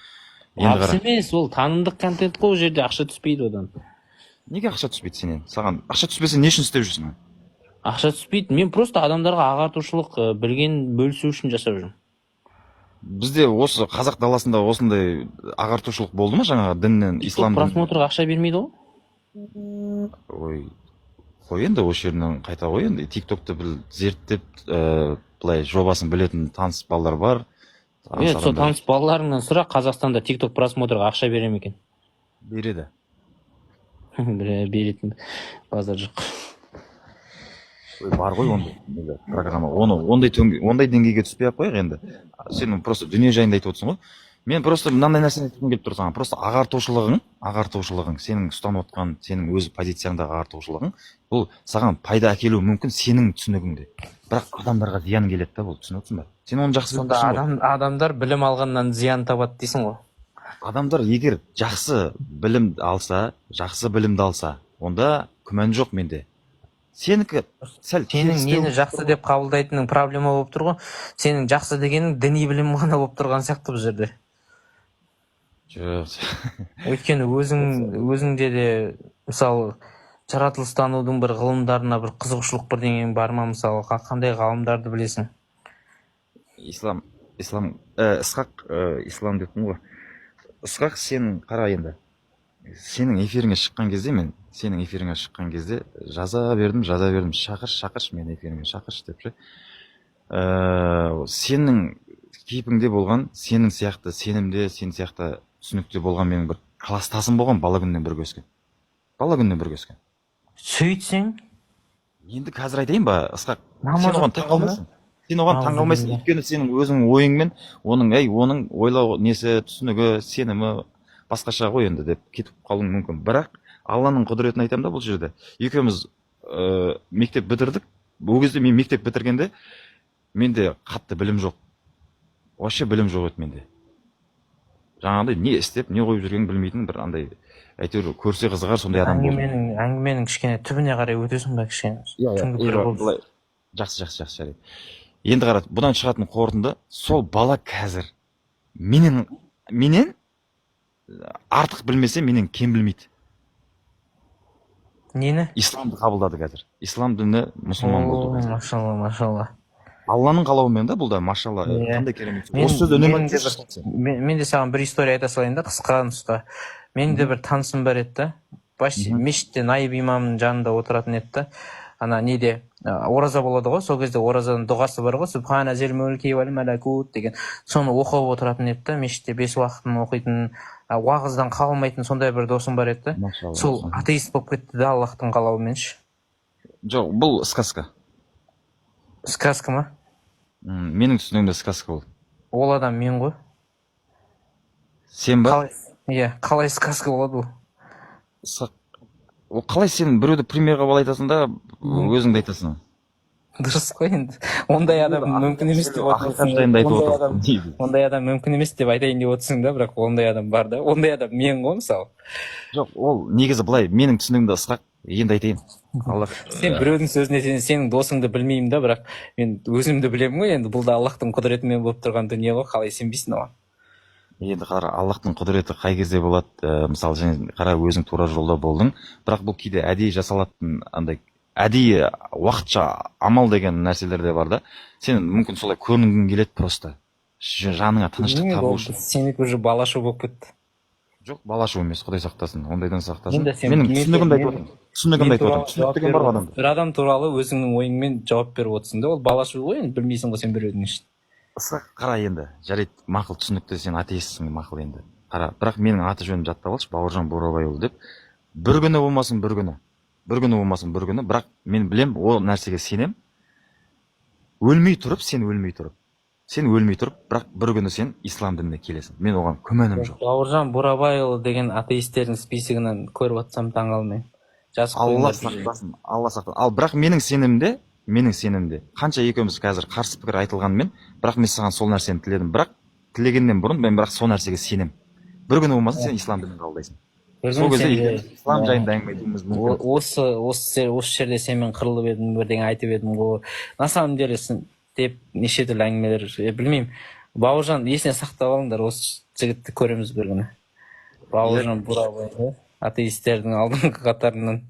Енді Табыс қара, емес, ол танымдық контент қой, ол жерде ақша түспейді одан. неге ақша түспейді сенен? Саған ақша түспесе не үшін істеп жүрсің? Ақша түспейді. Мен просто адамдарға ағартушылық білген бөлісу үшін жасап жүрмін. Бізде осы қазақ даласында осындай ағартушылық болды ма жаңағы діннен, ислам Просмотрға ақша бермейді ғой. ой, қой енді осы жерінен қайта қой енді. Тиктокты зерттеп, былай жобасын білетін таныс балалар бар. Сол таныс балаларыңнан сұра, Қазақстанда тикток просмотрға ақша бере ме екен? Береді. Беретін базар жоқ. Бар ғой ондай программа. Ондай деңгейге түспей ақ қояйық енді. Сен просто дүние жайында айтып отырсың ғой. Мен просто мынандай нәрсені айтқым келіп тұр саған. Просто ағартушылығың, сенің ұстанып отқан, сенің өз позицияңдағы ағартушылығың, бұл саған пайда әкелуі мүмкін сенің түсінігіңде. Бірақ адамдарға зиян келеді да, бұл түсініп отырсың ба? Сен оны жақсы Сонда адамдар білім алғаннан зиян табады дейсің ғой. Адамдар егер жақсы білімді алса, онда күмән жоқ менде. Сенікі сәл Сенің нені жақсы деп қабылдайтының проблема болып тұр ғой. Сенің жақсы дегенің діни білім ғана болып тұрған сияқты бұл жерде. жоқ. Өйткені өзіңде де мысалы жаратылыстанудың бір ғылымдарына бір қызығушылық бірдеңең бар ма, мысалы қандай ғалымдарды білесің? Ысқақ, ислам деппін ғой. Ысқақ, сен қара енді. Сенің эфиріңе шыққан кезде жаза бердім, шақыршы мені эфиріңе, шақыршы деп ше. Сенің кейпіңде болған, сенің сияқты сенімде, сен сияқты түсінікте болған менің бір кластасым болған, бала күннен бірге өскен. Сөйтсең? Енді қазір айтайын ба, Ысқақ? Сен оған таң қалмайсың, өйткені сенің өзіңнің ойыңмен, оның ойлау несі, түсінігі, сенімі басқаша ғой енді деп кетіп қалуың мүмкін. Бірақ Алланың құдіретін айтамын да бұл жерде. Екеуміз мектеп бітірдік. Ол кезде мен мектеп бітіргенде менде қатты білім жоқ. Вообще білім жоқ еді менде. Жаңағыдай не істеп, не қойып жүргенін білмейтін бір андай әйтеуір көрсе қызығар сондай адам болды. Әңгіменің кішкене түбіне қарай өтесің ба кішкене? Жақсы жарайды. Енді қара, бұдан шығатын қорытынды, сол бала қазір менен артық білмесе, менен кем білмейді. Нені? Исламды қабылдады қазір. Ислам діні мұсылман болды. Машалла. Алланың қалауымен да бұл да, машалла. Қандай керемет. Осы сөзді үнемі мен де саған бір история айта салайын да, қысқа нұсқа. Менің де бір танысым бар еді да. Мешітте наиб имамның жанында отыратын еді да. ана неде ораза болады ғой, сол кезде оразаның дұғасы бар ғой, субхана зил мулки вал малакут деген, соны оқып отыратын еді да, мешітте 5 уақытын оқитын, уағыздан қалмайтын сондай бір досым бар еді да. Машалла. Сол атеист болып кетті да, Аллахтың қалауыменші. Жоқ, бұл сказка. Сказка ма? Менің түсінігімде сказка ол. Ол адам мен ғой. Сен ба? Қалай? Иә, қалай сказка болады ол? Ол қалай сен біреуді примерға ала айтасың да, өзіңді айтасың? Дұрыс қой енді. Ондай адам мүмкін емес деп отырсың. Ондай адам мүмкін емес деп айтайын деп отырсың да, бірақ ондай адам бар да. Ондай адам мен ғой, мысалы. Жоқ, ол негізі былай, менің түсінігімде ысқақ, енді айтайын. Сен біреудің сөзіне сенің досыңды білмеймін да, бірақ мен өзімді білемін ғой, енді бұл да Аллахтың құдіретімен болып тұрған дүние ғой, қалай сенбейсің оған? Енді қара, Аллахтың құдіреті қай кезде болады, мысалы, және қара өзің тура жолда болдың, бірақ бұл кейде әдейі жасалатын, андай әдейі уақытша амал деген нәрселер де бар да. Сен мүмкін солай көрінгің келеді просто. Жаныңа тыныштық табу үшін. Сенікі уже балашу болып кетті. Жоқ, балашу емес, Құдай сақтасын, ондайдан сақтасын. Менің түсінігімді айтып отырмын. Түсінігімді айтып отырмын. Түсінік деген бар адамда. Bir адам туралы өзіңнің ойыңмен жауап беріп отырсың да, ол балашу ғой, енді білмейсің ғой сен біреудің ішін. Ысқақ, қара енді, жарайды, мақұл, түсінікті, сен атеистсің, мақұл енді. Қара, бірақ менің аты жөнім жаттап алшы, Бауыржан Бурабайұлы деп. Бір күні болмасын бір күні. Бір күні болмасын бір күні, бірақ мен білем, ол нәрсеге сенем. Өлмей тұрып, сен өлмей тұрып. Сен өлмей тұрып, бірақ бір күні сен ислам дініне келесің. Мен оған күмәнім жоқ. Бауыржан Бурабайұлы деген атеистердің списогінен көріп отырсам таңғалмаймын. Алла сақтасын, Алла сақтасын. Ал бірақ менің сенімде, қанша екеуміз қазір қарсы пікір айтылғанмен, бірақ мен саған сол нәрсені тіледім. Бірақ тілегеннен бұрын мен бірақ сол нәрсеге сенем. Бір күні болмаса сен ислам дінін қабылдайсың. Сол кезде ислам жайында әңгіме етуіміз мүмкін. Осы жерде сенімен қырылып едім, бірдеңе айтып едім ғой. На самом деле деп неше түрлі әңгімелер, білмеймін. Бауыржан, есіне сақтап алыңдар, осы жігітті көреміз бір күні. Бауыржан Бурабайды атеистердің алдыңғы қатарынан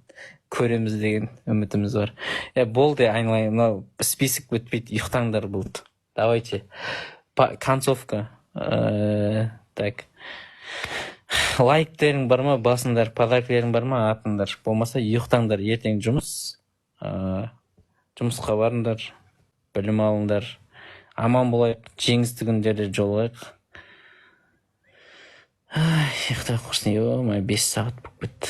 көреміз деген үмітіміз бар. Болды, айналайын, мынау список бітпейді, ұйықтаңдар болды. Давайте. Концовка. Так. Лайктерің бар ма, басыңдар, подаркілерің бар ма, атыңдар. Болмаса ұйықтаңдар, ертең жұмысқа барыңдар, білім алыңдар. Аман болайық, жеңісті күндерде жолығайық. Ұйықтай құрсын, 5 сағат болып кетті.